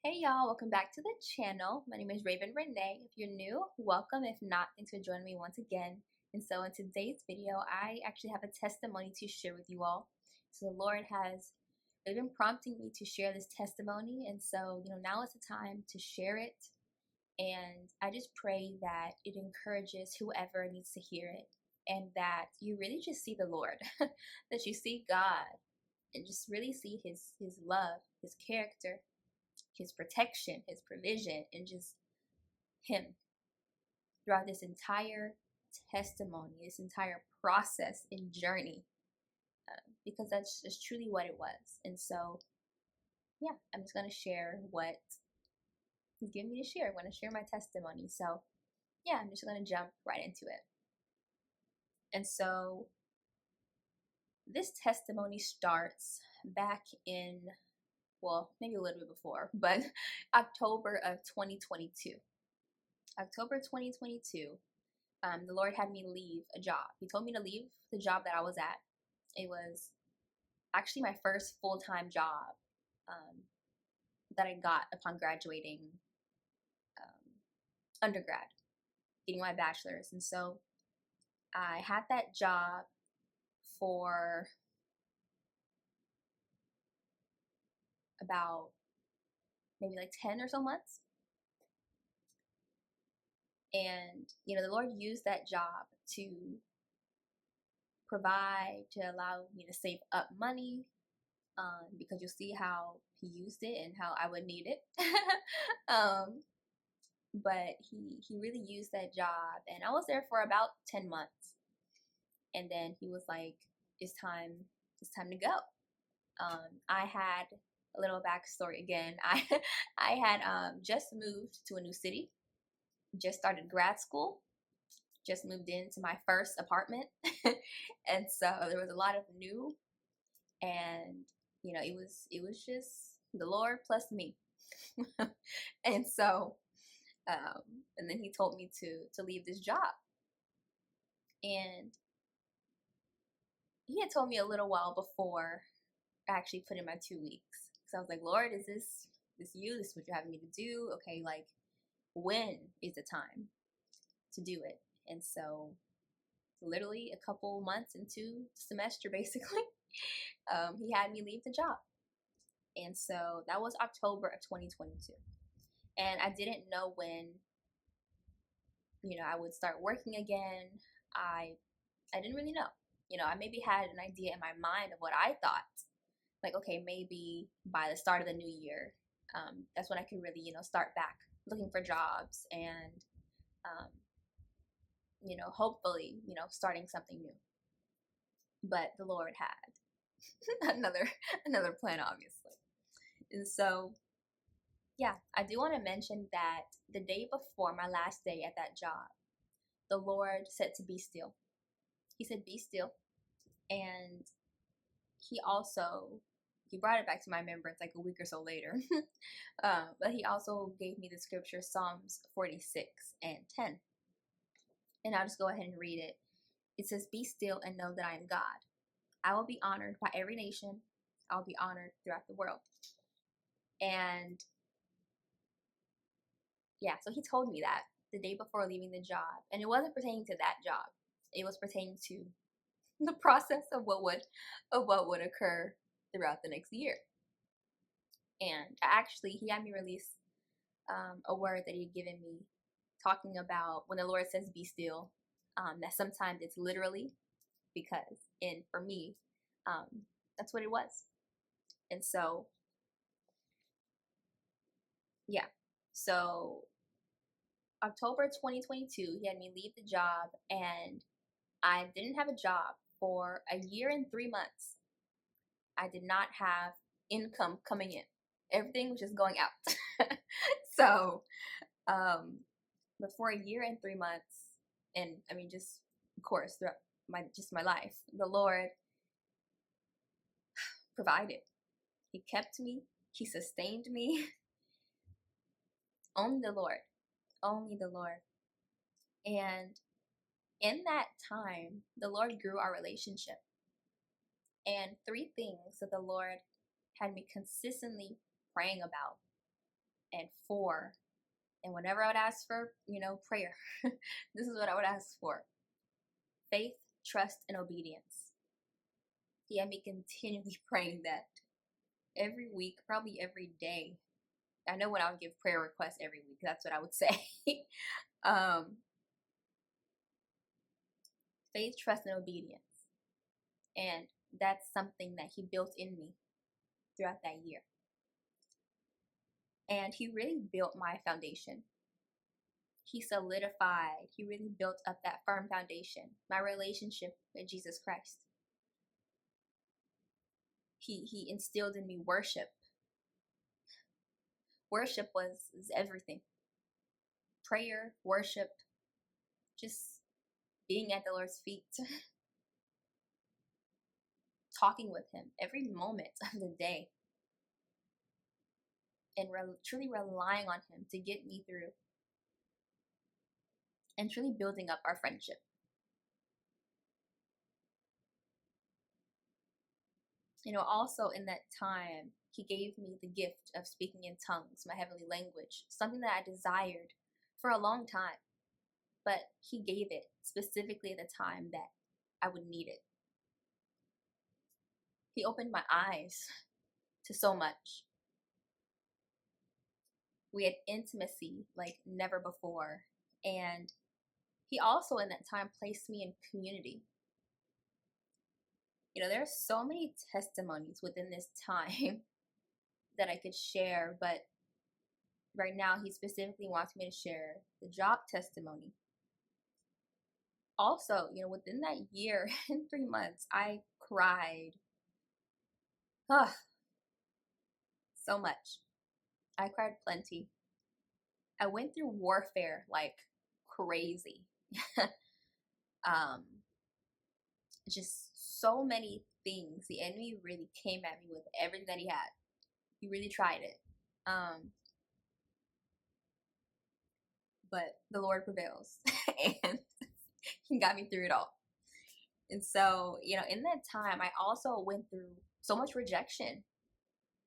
Hey y'all, welcome back to the channel. My name is Renee. If you're new, welcome. If not, thanks for joining me once again. And so in today's video, I actually have a testimony to share with you all. So the Lord has really been prompting me to share this testimony. And so, now is the time to share it. And I just pray that it encourages whoever needs to hear it. And that you really just see the Lord, that you see God and just really see his love, his character, his protection, his provision, and just him throughout this entire testimony, this entire process and journey, because that's just truly what it was. And so, yeah, I'm just going to share what he's given me to share. I'm going to share my testimony. So, yeah, I'm just going to jump right into it. And so, this testimony starts back in, well, maybe a little bit before, but October of 2022. October 2022, the Lord had me leave a job. He told me to leave the job that I was at. It was actually my first full-time job that I got upon graduating undergrad, getting my bachelor's. And so I had that job for about maybe like 10 or so months. And, the Lord used that job to provide, to allow me to save up money, because you'll see how he used it and how I would need it. But he really used that job, and I was there for about 10 months. And then he was like, it's time to go. I had a little backstory again. I had just moved to a new city, just started grad school, just moved into my first apartment. And so there was a lot of new, and it was just the Lord plus me. And so and then he told me to leave this job, and he had told me a little while before I actually put in my 2 weeks. So I was like, Lord, is this you? This is what you're having me to do? Okay, like, when is the time to do it? And so literally a couple months into the semester, basically, he had me leave the job. And so that was October of 2022. And I didn't know when, I would start working again. I didn't really know. I maybe had an idea in my mind of what I thought. Like, okay, maybe by the start of the new year, that's when I could really, start back looking for jobs and, hopefully, starting something new. But the Lord had another plan, obviously. And so, yeah, I do want to mention that the day before my last day at that job, the Lord said to be still. He said, be still. And he brought it back to my remembrance like a week or so later. But he also gave me the scripture, Psalms 46 and 10. And I'll just go ahead and read it. It says, be still and know that I am God. I will be honored by every nation. I will be honored throughout the world. And yeah, so he told me that the day before leaving the job. And it wasn't pertaining to that job. It was pertaining to the process of what would occur throughout the next year. And actually, he had me release a word that he had given me, talking about when the Lord says be still, that sometimes it's literally, because, and for me, that's what it was. And so, yeah, so October 2022, he had me leave the job, and I didn't have a job for a year and 3 months. I did not have income coming in. Everything was just going out. So, but for a year and 3 months, and I mean, just of course throughout my life, the Lord provided. He kept me. He sustained me. Only the Lord. Only the Lord. And in that time, the Lord grew our relationship. And 3 things that the Lord had me consistently praying about and 4. And whenever I would ask for, prayer, this is what I would ask for: faith, trust, and obedience. He had me continually praying that every week, probably every day. I know when I would give prayer requests every week, that's what I would say. um, faith, trust, and obedience. And that's something that he built in me throughout that year. And he really built my foundation. He solidified, he really built up that firm foundation, my relationship with Jesus Christ. He instilled in me worship. Worship was everything. Prayer, worship, just being at the Lord's feet, talking with him every moment of the day, and truly relying on him to get me through, and truly building up our friendship. Also in that time, he gave me the gift of speaking in tongues, my heavenly language, something that I desired for a long time. But he gave it specifically at the time that I would need it. He opened my eyes to so much. We had intimacy like never before. And he also in that time placed me in community. There are so many testimonies within this time that I could share, but right now he specifically wants me to share the job testimony. Also, within that year and 3 months, I cried so much. I cried plenty. I went through warfare like crazy. Just so many things. The enemy really came at me with everything that he had. He really tried it. But the Lord prevails. And he got me through it all. And so, in that time, I also went through so much rejection.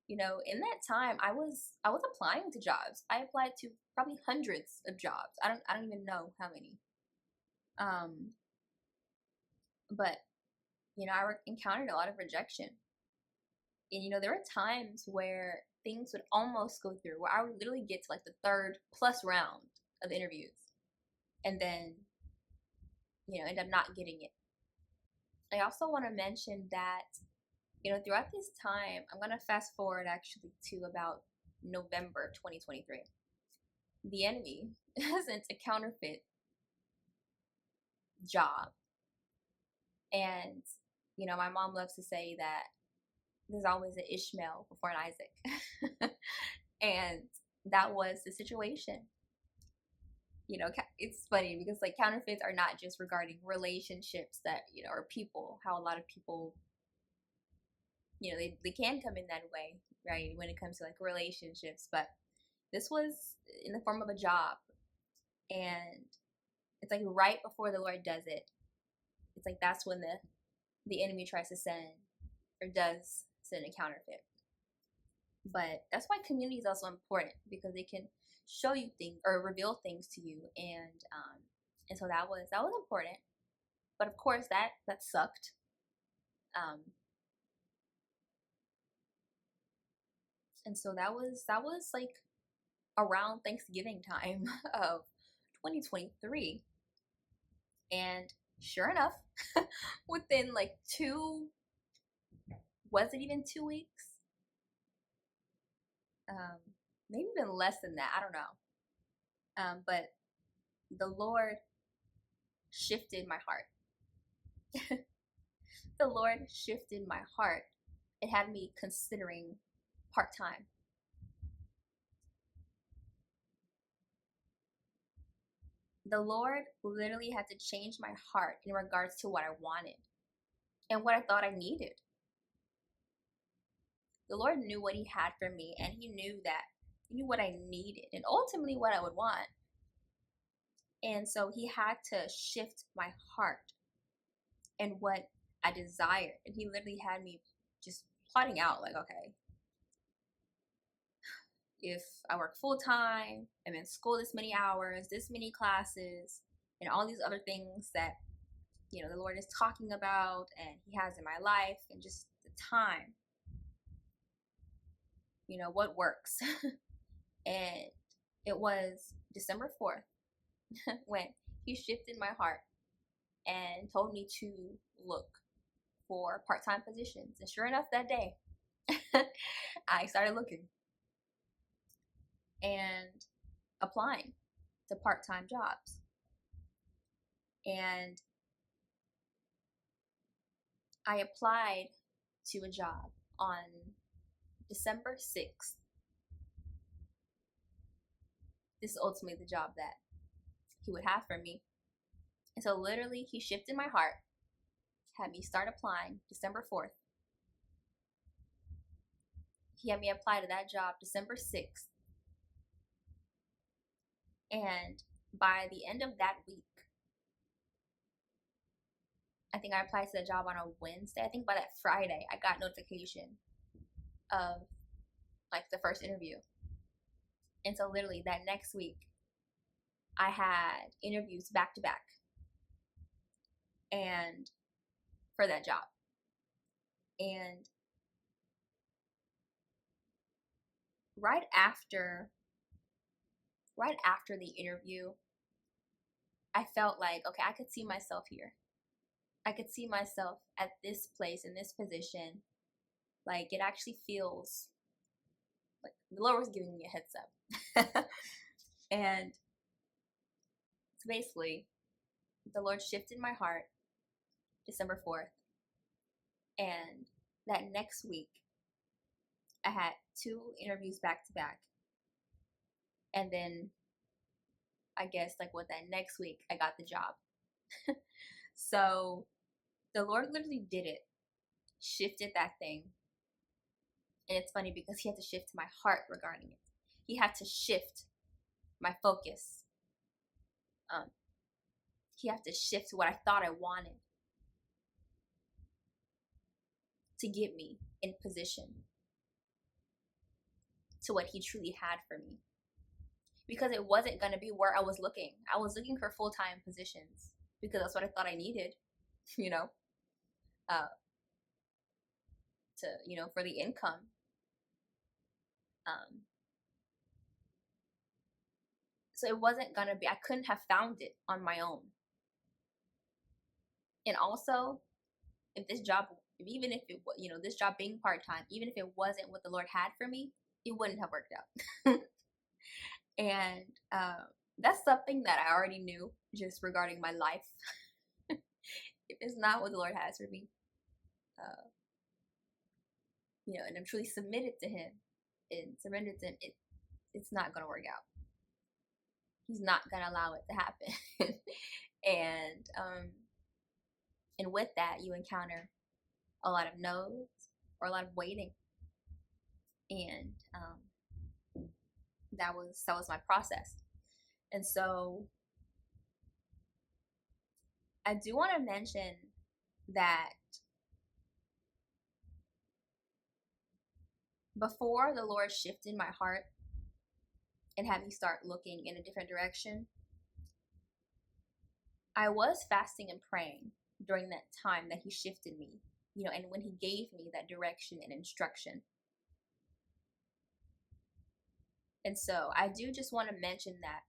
In that time, I was applying to jobs. I applied to probably hundreds of jobs. I don't even know how many. But I encountered a lot of rejection. And there were times where things would almost go through, where I would literally get to like the 3rd plus round of interviews, and then end up not getting it. I also want to mention that throughout this time, I'm going to fast forward actually to about November 2023. The enemy sent a counterfeit job. And, my mom loves to say that there's always an Ishmael before an Isaac. And that was the situation. It's funny because like counterfeits are not just regarding relationships that, or people, how a lot of people, they can come in that way, right? When it comes to like relationships, but this was in the form of a job. And it's like right before the Lord does it, it's like that's when the enemy tries to send, or does send, a counterfeit. But that's why community is also important, because they can show you things or reveal things to you, and so that was important. But of course that sucked. And so that was like around Thanksgiving time of 2023. And sure enough, within like was it even 2 weeks? Maybe even less than that. I don't know. But the Lord shifted my heart. The Lord shifted my heart. It had me considering part-time. The Lord literally had to change my heart in regards to what I wanted and what I thought I needed. The Lord knew what he had for me, and he knew what I needed and ultimately what I would want. And so he had to shift my heart and what I desired. And he literally had me just plotting out like, okay, if I work full time, I'm in school this many hours, this many classes, and all these other things that, the Lord is talking about and He has in my life, and just the time, what works. And it was December 4th when He shifted my heart and told me to look for part-time positions. And sure enough, that day, I started looking and applying to part-time jobs. And I applied to a job on December 6th. This is ultimately the job that He would have for me. And so literally He shifted my heart, had me start applying December 4th. He had me apply to that job December 6th. And by the end of that week, I think I applied to the job on a Wednesday. I think by that Friday, I got notification of like the first interview. And so literally that next week, I had interviews back to back and for that job. And right after the interview, I felt like, okay, I could see myself here. I could see myself at this place, in this position. Like, it actually feels like the Lord was giving me a heads up. And so basically, the Lord shifted my heart December 4th. And that next week, I had 2 interviews back to back. And then, I guess, that next week, I got the job. So, the Lord literally did it. Shifted that thing. And it's funny because He had to shift my heart regarding it. He had to shift my focus. He had to shift what I thought I wanted to get me in position to what He truly had for me. Because it wasn't going to be where I was looking. I was looking for full-time positions because that's what I thought I needed, for the income. So it wasn't going to be, I couldn't have found it on my own. And also, even if it was, this job being part-time, even if it wasn't what the Lord had for me, it wouldn't have worked out. And that's something that I already knew just regarding my life. If it's not what the Lord has for me, and I'm truly submitted to Him and surrendered to Him, it's not going to work out. He's not going to allow it to happen. And with that, you encounter a lot of no's or a lot of waiting. And that was my process. And so I do want to mention that before the Lord shifted my heart and had me start looking in a different direction, I was fasting and praying during that time that He shifted me, and when He gave me that direction and instruction. And so I do just want to mention that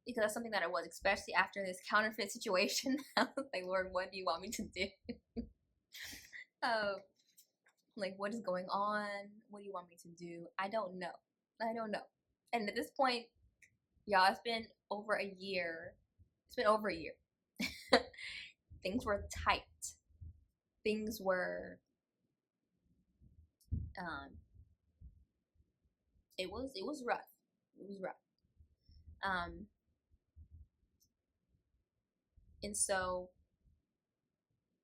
because that's something that I was, especially after this counterfeit situation. I was like, Lord, what do you want me to do? Like, what is going on? What do you want me to do? I don't know. And at this point, y'all, it's been over a year. Things were tight. Things were, it was rough. And so,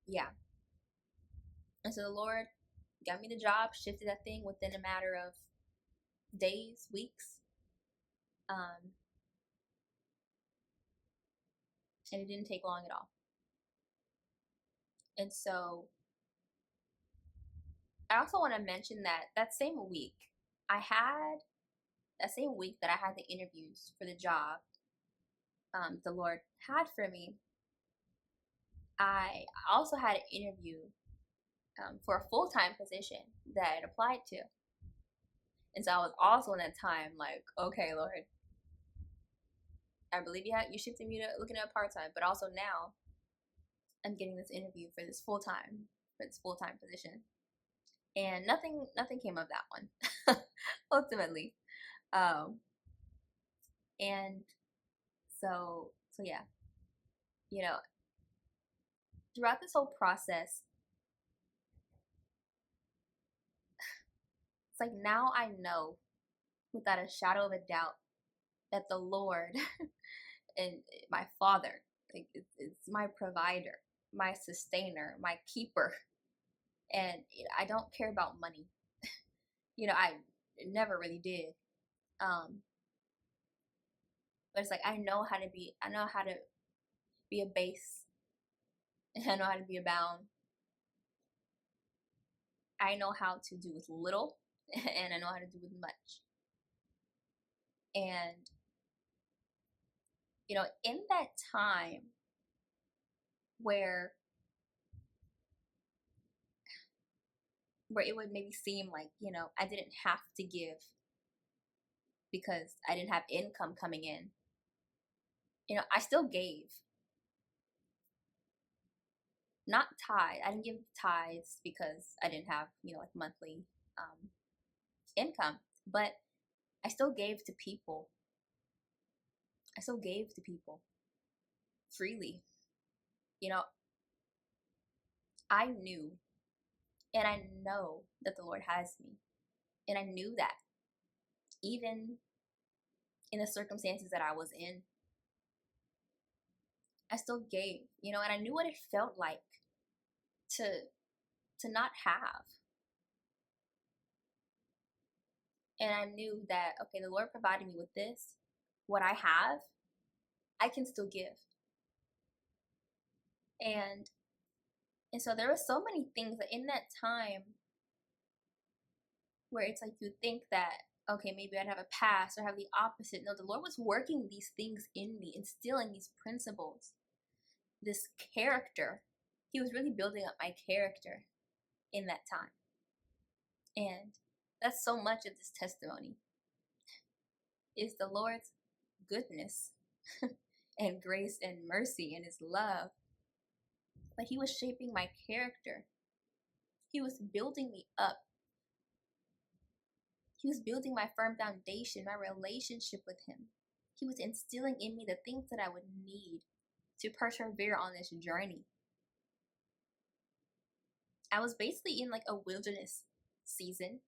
yeah. And so the Lord got me the job, shifted that thing within a matter of days, weeks. And it didn't take long at all. And so I also want to mention that I had that same week that I had the interviews for the job the Lord had for me, I also had an interview for a full time position that I applied to. And so I was also in that time like, okay, Lord, I believe you shifted me to looking at part time, but also now I'm getting this interview for this full time position, and nothing came of that one, ultimately. Um, and so yeah, you know, throughout this whole process, it's like now I know without a shadow of a doubt that the Lord and my Father, like it's my provider, my sustainer, my keeper, and I don't care about money. I never really did. Um, but it's like I know how to be a base, and I know how to be abound. I know how to do with little, and I know how to do with much. And in that time where it would maybe seem like I didn't have to give because I didn't have income coming in, I still gave. Not tithe. I didn't give tithes because I didn't have like monthly income, but I still gave to people. I still gave to people freely. I knew and I know that the Lord has me. And I knew that even in the circumstances that I was in, I still gave, and I knew what it felt like to not have. And I knew that, okay, the Lord provided me with this. What I have, I can still give. And so there were so many things that in that time where it's like you think that, okay, maybe I'd have a past or have the opposite. No, the Lord was working these things in me, instilling these principles, this character. He was really building up my character in that time. And that's so much of this testimony is the Lord's goodness and grace and mercy and his love. But he was shaping my character. He was building me up. He was building my firm foundation, my relationship with him. He was instilling in me the things that I would need to persevere on this journey. I was basically in like a wilderness season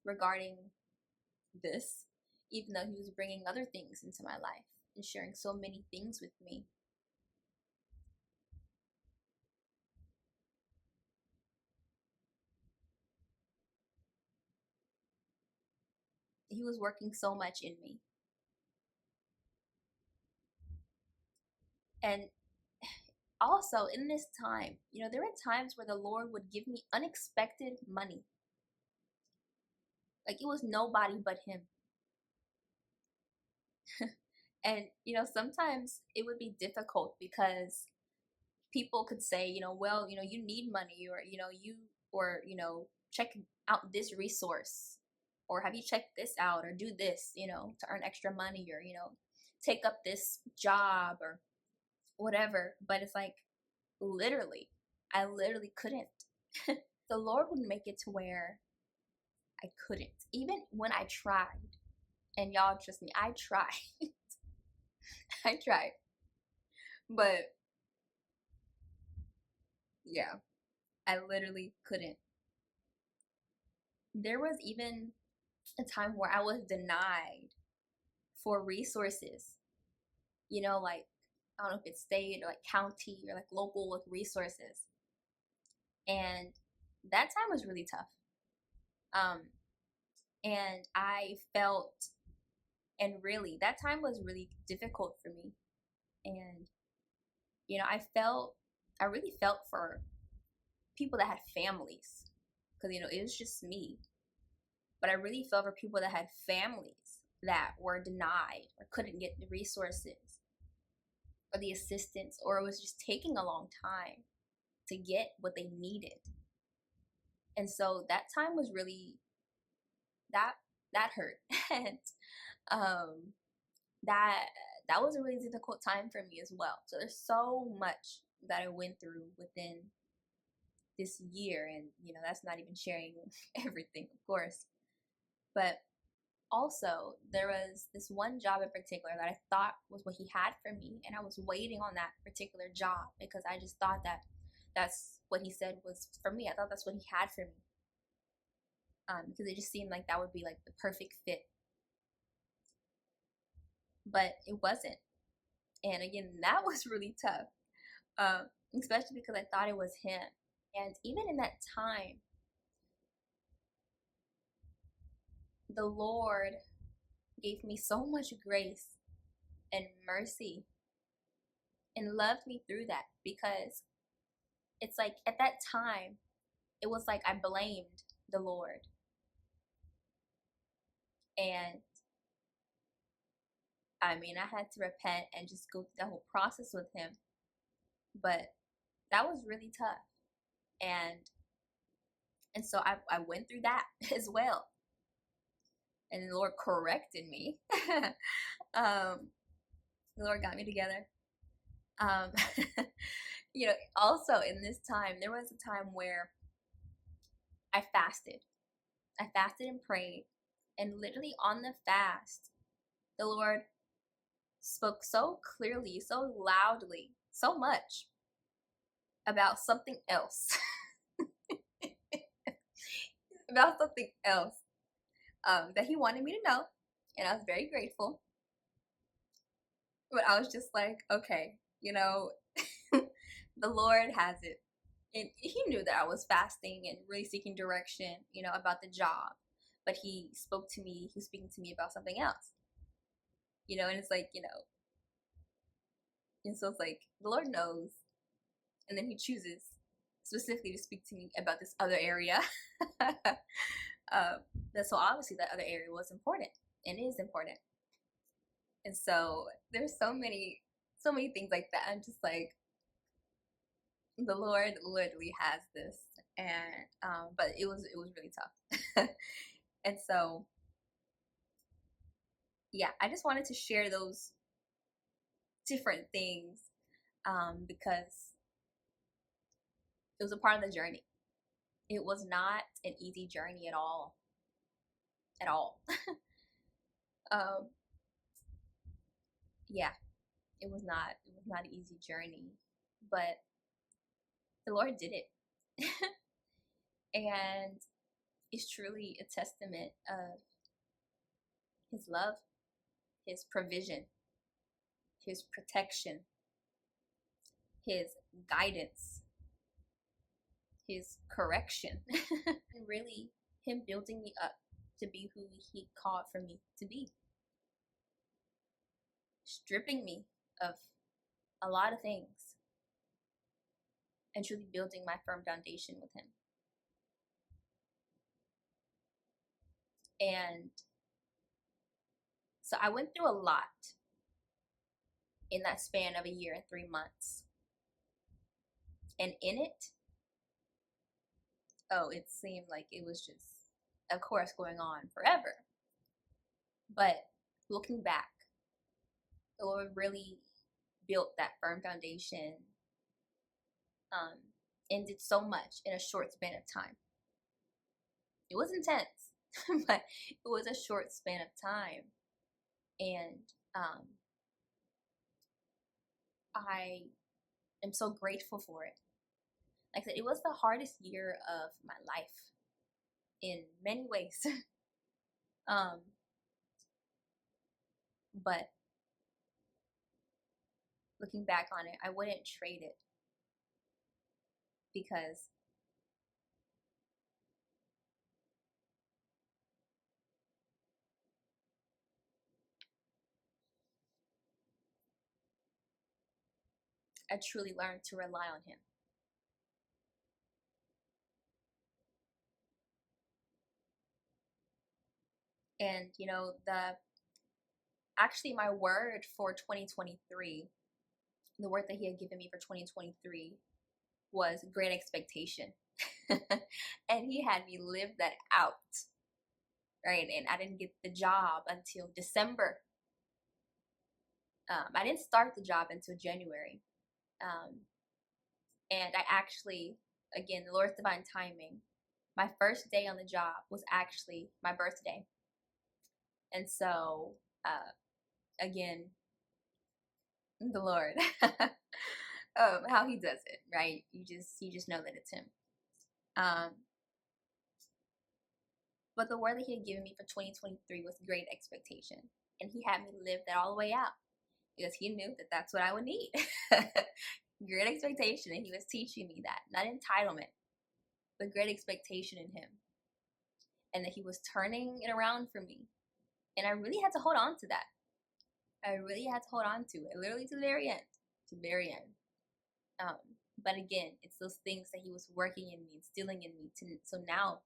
regarding this, even though he was bringing other things into my life and sharing so many things with me. He was working so much in me. And also in this time, there were times where the Lord would give me unexpected money. Like it was nobody but him. And, sometimes it would be difficult because people could say, well, you need money or check out this resource or have you checked this out or do this, to earn extra money or, take up this job or whatever. But it's like, I literally couldn't. The Lord would make it to where I couldn't, even when I tried. And y'all trust me, I tried. I tried. But yeah, I literally couldn't. There was even a time where I was denied for resources. Like I don't know if it's state or like county or like local like resources. And that time was really tough. And I felt, and really, that time was really difficult for me. And, I really felt for people that had families, because it was just me. But I really felt for people that had families that were denied or couldn't get the resources or the assistance, or it was just taking a long time to get what they needed. And so that time was really that that hurt. And um that that was a really difficult time for me as well. So there's so much that I went through within this year, and that's not even sharing everything, of course. But also, there was this one job in particular that I thought was what he had for me, and I was waiting on that particular job because I just thought that that's what he said was for me. I thought that's what he had for me, because it just seemed like that would be like the perfect fit, but it wasn't. And again, that was really tough, especially because I thought it was him. And even in that time, the Lord gave me so much grace and mercy and loved me through that, because it's like at that time, it was like I blamed the Lord. And I mean, I had to repent and just go through the whole process with him. But that was really tough. And so I went through that as well. And the Lord corrected me. The Lord got me together. Um, also in this time, there was a time where I fasted. I fasted and prayed. And literally on the fast, the Lord spoke so clearly, so loudly, so much about something else. About something else that he wanted me to know. And I was very grateful. But I was just like, okay, the Lord has it. And he knew that I was fasting and really seeking direction, about the job. But he spoke to me, he was speaking to me about something else. And it's like, and so it's like the Lord knows. And then he chooses specifically to speak to me about this other area. So obviously that other area was important and is important. And so there's so many things like that. I'm just like, the Lord literally has this. And but it was really tough. And so yeah, I just wanted to share those different things, because it was a part of the journey. It was not an easy journey at all. At all. Yeah, it was not an easy journey, but the Lord did it. And it's truly a testament of his love, his provision, his protection, his guidance, his correction, and really him building me up to be who he called for me to be. Stripping me of a lot of things and truly building my firm foundation with him. And so I went through a lot in that span of a year and 3 months. And in it, it seemed like it was just, of course, going on forever. But looking back, the Lord really built that firm foundation, and did so much in a short span of time. It was intense, but it was a short span of time. And I am so grateful for it. Like I said, it was the hardest year of my life in many ways. But looking back on it, I wouldn't trade it, because I truly learned to rely on him. And the actually my word for 2023, the word that he had given me for 2023 was great expectation. And he had me live that out, right? And I didn't get the job until December. I didn't start the job until January. Um, and I actually, again, the Lord's divine timing, my first day on the job was actually my birthday. And so, again, the Lord, how he does it, right? You just know that it's him. Um, but the word that he had given me for 2023 was great expectation. And he had me live that all the way out because he knew that that's what I would need. Great expectation. And he was teaching me that, not entitlement, but great expectation in him. And that he was turning it around for me. And I really had to hold on to that. I really had to hold on to it, literally to the very end. To the very end. But again, it's those things that he was working in me, instilling in me. So now,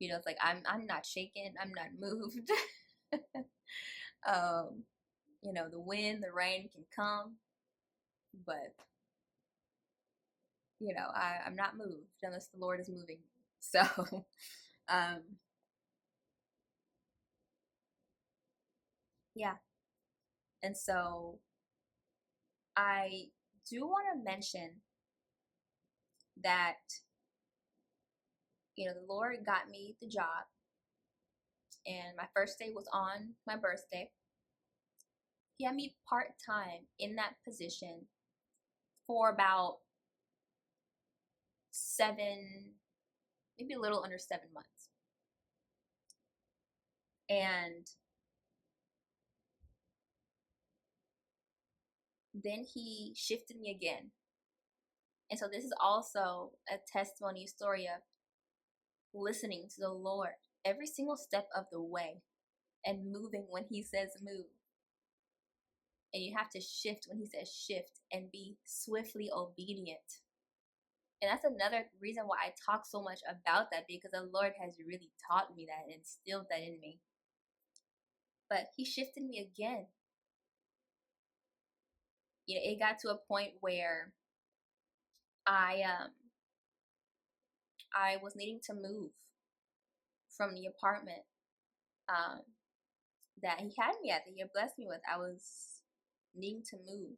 it's like I'm not shaken, I'm not moved. The wind, the rain can come, but I'm not moved unless the Lord is moving. So, um, yeah. And so I do want to mention that, the Lord got me the job, and my first day was on my birthday. He had me part-time in that position for about 7, maybe a little under 7 months. And then he shifted me again. And so this is also a testimony story of listening to the Lord every single step of the way and moving when he says move. And you have to shift when he says shift and be swiftly obedient. And that's another reason why I talk so much about that, because the Lord has really taught me that and instilled that in me. But he shifted me again. It got to a point where I was needing to move from the apartment um, that he had me at, that he had blessed me with. I was needing to move,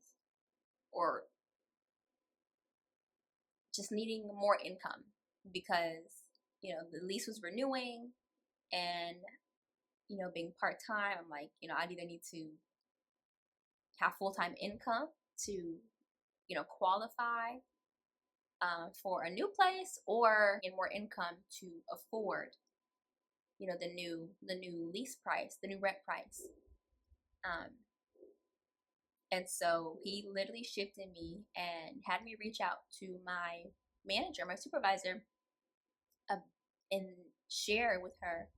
or just needing more income, because the lease was renewing, and being part-time, I'm like, I'd either need to have full-time income to qualify for a new place, or get more income to afford the new lease price, the new rent price. um and so he literally shifted me and had me reach out to my manager, my supervisor, uh, and share with her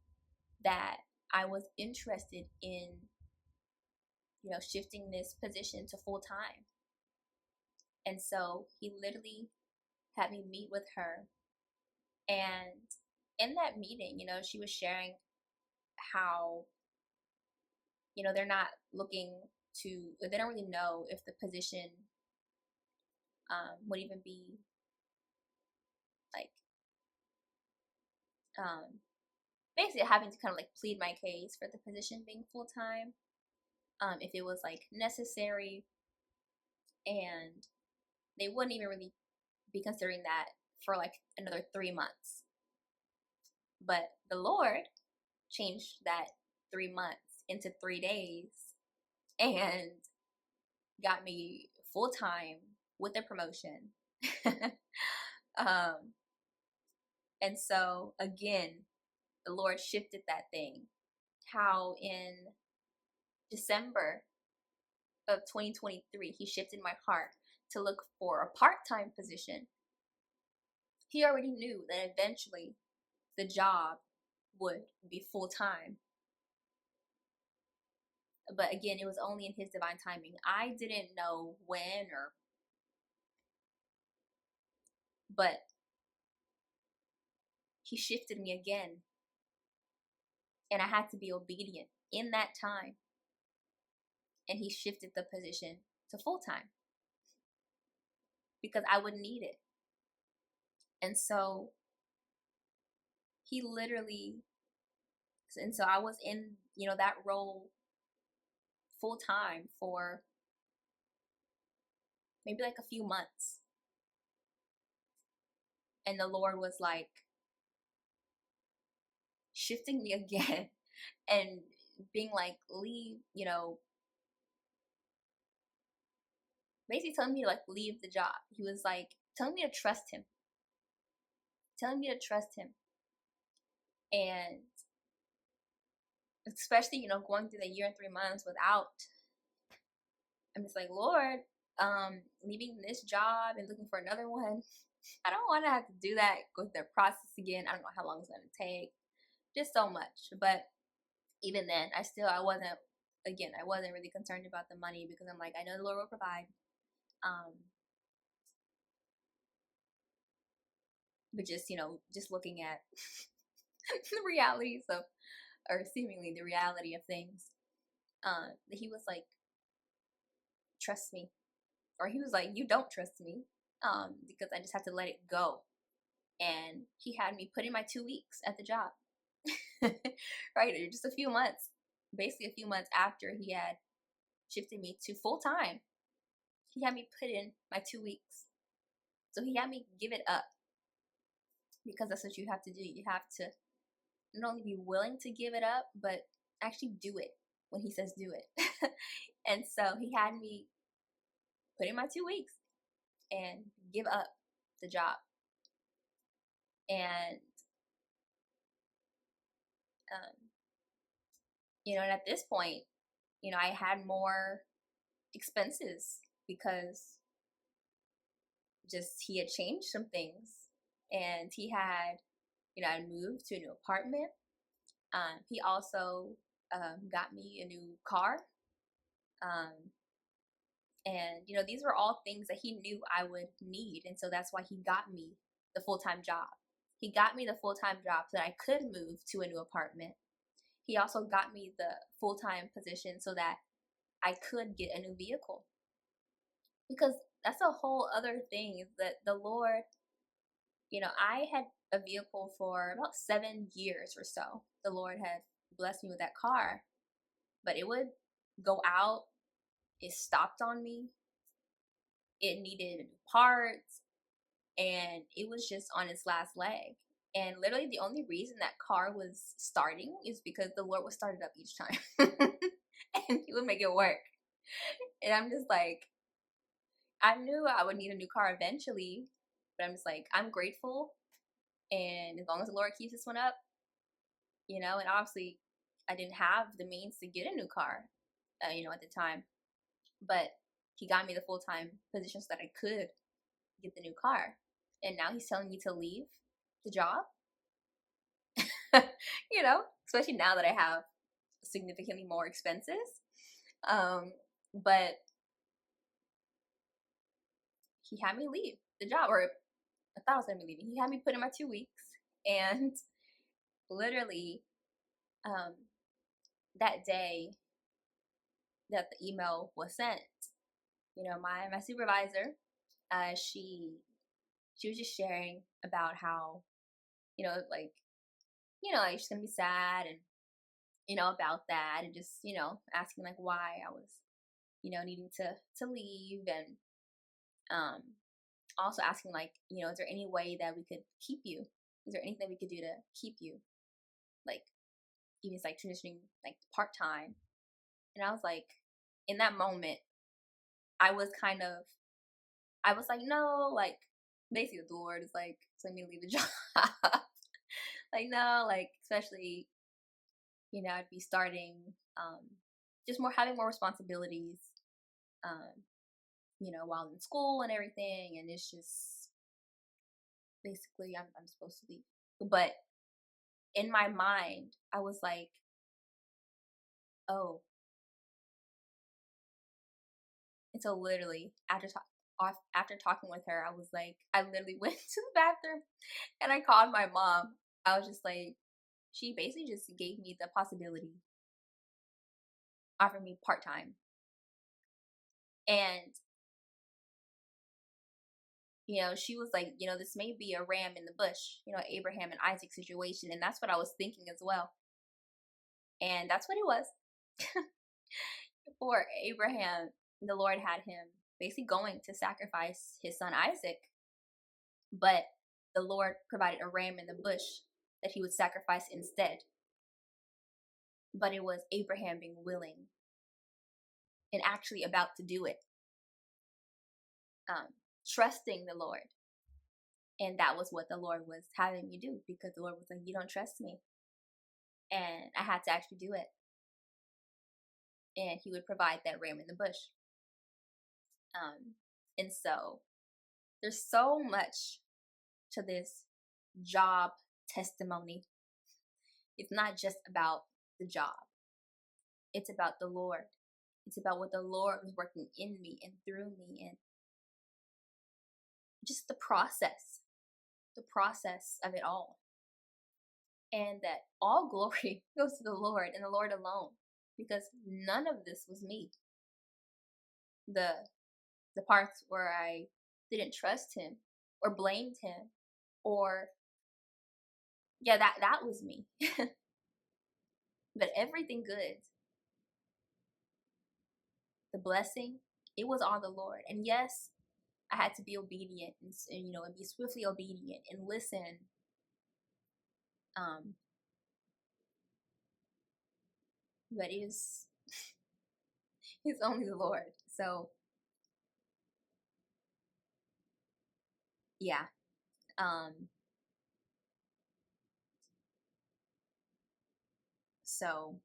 that I was interested in shifting this position to full time. And so he literally had me meet with her, and in that meeting, she was sharing how they're not looking to, they don't really know if the position would even be like basically having to kind of like plead my case for the position being full time, if it was like necessary, and they wouldn't even really be considering that for like another 3 months. But the Lord changed that 3 months into 3 days and got me full time with a promotion. um, and so again, the Lord shifted that thing. How in December of 2023, he shifted my heart to look for a part-time position. He already knew that eventually the job would be full-time. But again, it was only in his divine timing. I didn't know when, but he shifted me again. And I had to be obedient in that time. And he shifted the position to full time because I would need it. And so he literally, and so I was in, that role full time for maybe like a few months. And the Lord was like shifting me again and being like, leave, basically telling me to like leave the job. He was like telling me to trust him, And especially, going through the year and 3 months without, I'm just like, Lord, leaving this job and looking for another one. I don't want to have to do that, go through the process again. I don't know how long it's going to take. Just so much. But even then, I wasn't really concerned about the money because I'm like, I know the Lord will provide. But just looking at the realities of, or seemingly the reality of things, he was like, trust me. Or he was like, you don't trust me, because I just have to let it go. And he had me put in my 2 weeks at the job. Right, just a few months, basically a few months after he had shifted me to full time, he had me put in my 2 weeks. So he had me give it up, because that's what you have to do. You have to not only be willing to give it up, but actually do it when he says do it. And so he had me put in my 2 weeks and give up the job. And and at this point, I had more expenses because just he had changed some things, and he had, I moved to a new apartment. He also got me a new car. And these were all things that he knew I would need, and so that's why he got me the full-time job. He got me the full-time job so that I could move to a new apartment. He also got me the full-time position so that I could get a new vehicle. Because that's a whole other thing, that the Lord, I had a vehicle for about 7 years or so. The Lord had blessed me with that car, but it would go out. It stopped on me. It needed parts, and it was just on its last leg. And literally the only reason that car was starting is because the Lord would start it up each time. And he would make it work. And I'm just like, I knew I would need a new car eventually, but I'm just like, I'm grateful. And as long as the Lord keeps this one up, and obviously I didn't have the means to get a new car, at the time, but he got me the full-time position so that I could get the new car. And now he's telling me to leave the job, especially now that I have significantly more expenses. But he had me leave the job, or I thought I was going to be leaving. He had me put in my 2 weeks, and literally, that day that the email was sent, my supervisor, she was just sharing about how, like, like she's gonna be sad, and about that, and just asking like why I was needing to leave, and also asking like, is there any way that we could keep you? Is there anything we could do to keep you? Like, even it's like transitioning like part time. And I was like, in that moment, I was like, no, like basically the Lord is like, let me leave the job. Like, no, like, especially, I'd be starting, just having more responsibilities, while in school and everything. And it's just basically, I'm supposed to leave. But in my mind, I was like, oh. And so literally after talking with her, I was like, I literally went to the bathroom and I called my mom. I was just like, she basically just gave me the possibility, offered me part-time. And, she was like, this may be a ram in the bush, Abraham and Isaac situation. And that's what I was thinking as well. And that's what it was. For Abraham, the Lord had him basically going to sacrifice his son Isaac, but the Lord provided a ram in the bush that he would sacrifice instead. But it was Abraham being willing and actually about to do it, trusting the Lord. And that was what the Lord was having me do, because the Lord was like, you don't trust me. And I had to actually do it. And he would provide that ram in the bush. And so there's so much to this job testimony. It's not just about the job. It's about the Lord. It's about what the Lord was working in me and through me, and just the process of it all. And that all glory goes to the Lord and the Lord alone, because none of this was me. The parts where I didn't trust him or blamed him, or that was me. But everything good, the blessing, it was all the Lord. And yes, I had to be obedient and be swiftly obedient and listen. But it's only the Lord. So yeah. So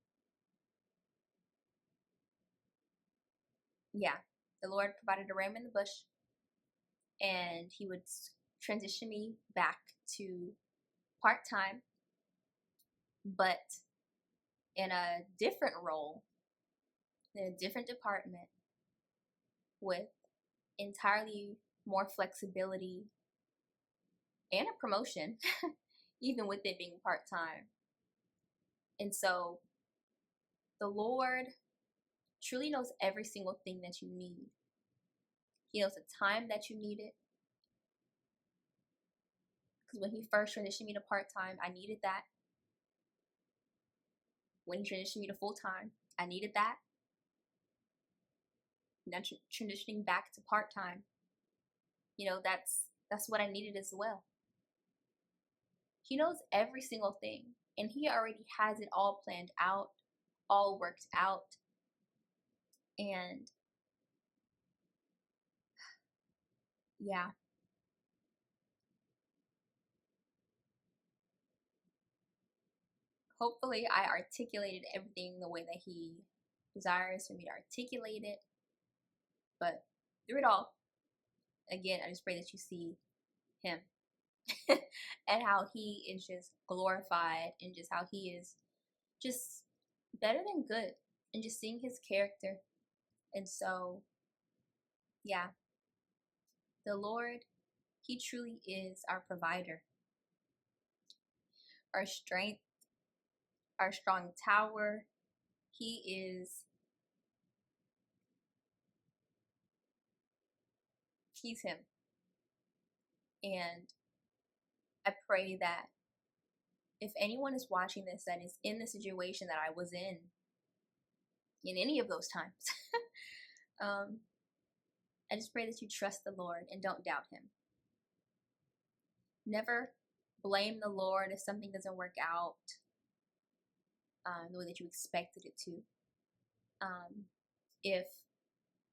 yeah, the Lord provided a ram in the bush, and he would transition me back to part-time, but in a different role, in a different department, with entirely more flexibility and a promotion, even with it being part-time. And so the Lord truly knows every single thing that you need. He knows the time that you need it. Because when he first transitioned me to part-time, I needed that. When he transitioned me to full-time, I needed that. Now transitioning back to part-time, that's what I needed as well. He knows every single thing, and he already has it all planned out, all worked out. And yeah, hopefully I articulated everything the way that he desires for me to articulate it. But through it all, again, I just pray that you see him and how he is just glorified, and just how he is just better than good, and just seeing his character. And so yeah, the Lord, he truly is our provider, our strength, our strong tower. He's him. And I pray that if anyone is watching this that is in the situation that I was in any of those times, I just pray that you trust the Lord and don't doubt him. Never blame the Lord if something doesn't work out the way that you expected it to. If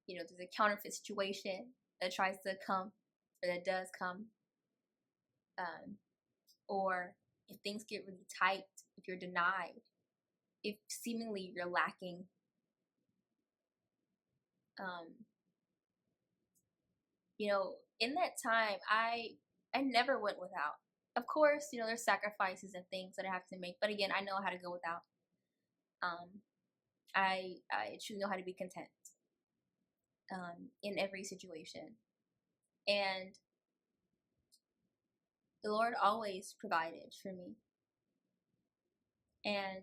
there's a counterfeit situation that tries to come, or that does come, or if things get really tight, if you're denied, if seemingly you're lacking, in that time, I never went without. Of course, there's sacrifices and things that I have to make, but again, I know how to go without. I truly know how to be content in every situation. And the Lord always provided for me. And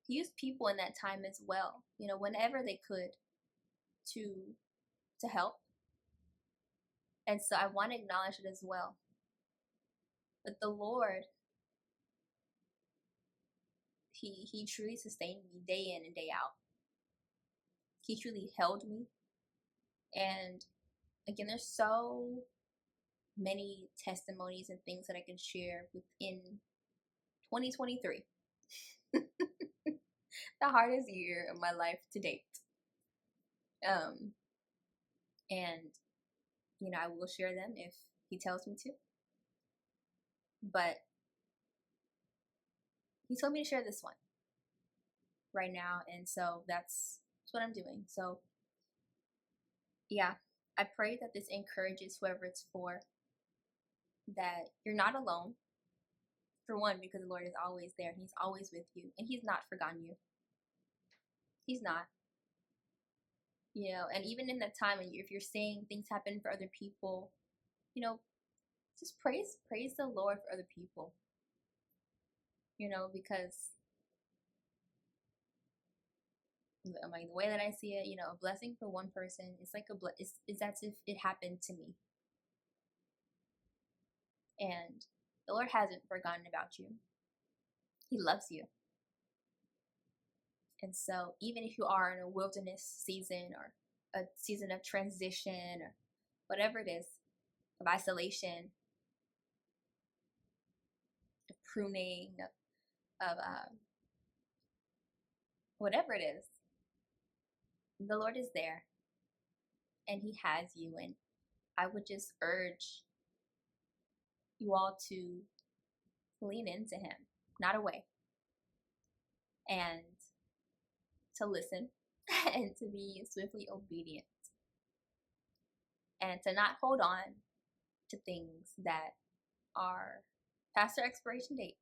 he used people in that time as well, whenever they could to help. And so I want to acknowledge it as well. But the Lord, he truly sustained me day in and day out. He truly held me. And again, there's so many testimonies and things that I can share within 2023. The hardest year of my life to date. And I will share them if he tells me to. But he told me to share this one right now, and so that's what I'm doing. So yeah, I pray that this encourages whoever it's for, that you're not alone. For one, because the Lord is always there. He's always with you, and he's not forgotten you. He's not. And even in that time, if you're seeing things happen for other people, just praise the Lord for other people. Because the way that I see it, a blessing for one person, it's like it's as if it happened to me. And the Lord hasn't forgotten about you. He loves you. And so even if you are in a wilderness season, or a season of transition, or whatever it is, of isolation, of pruning, of whatever it is, the Lord is there, and he has you. And I would just urge you all to lean into him, not away, and to listen and to be swiftly obedient, and to not hold on to things that are past their expiration date.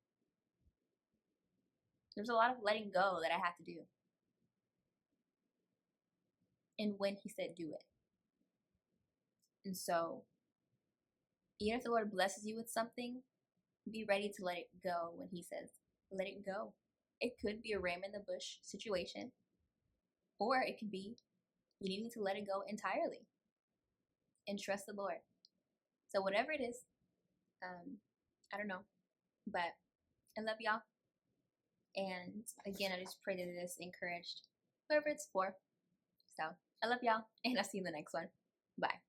There's a lot of letting go that I have to do. And when he said do it. And so, even if the Lord blesses you with something, be ready to let it go when he says, let it go. It could be a ram in the bush situation, or it could be you needing to let it go entirely and trust the Lord. So whatever it is, I don't know, but I love y'all. And again, I just pray that it is encouraged whoever it's for. So I love y'all, and I'll see you in the next one. Bye.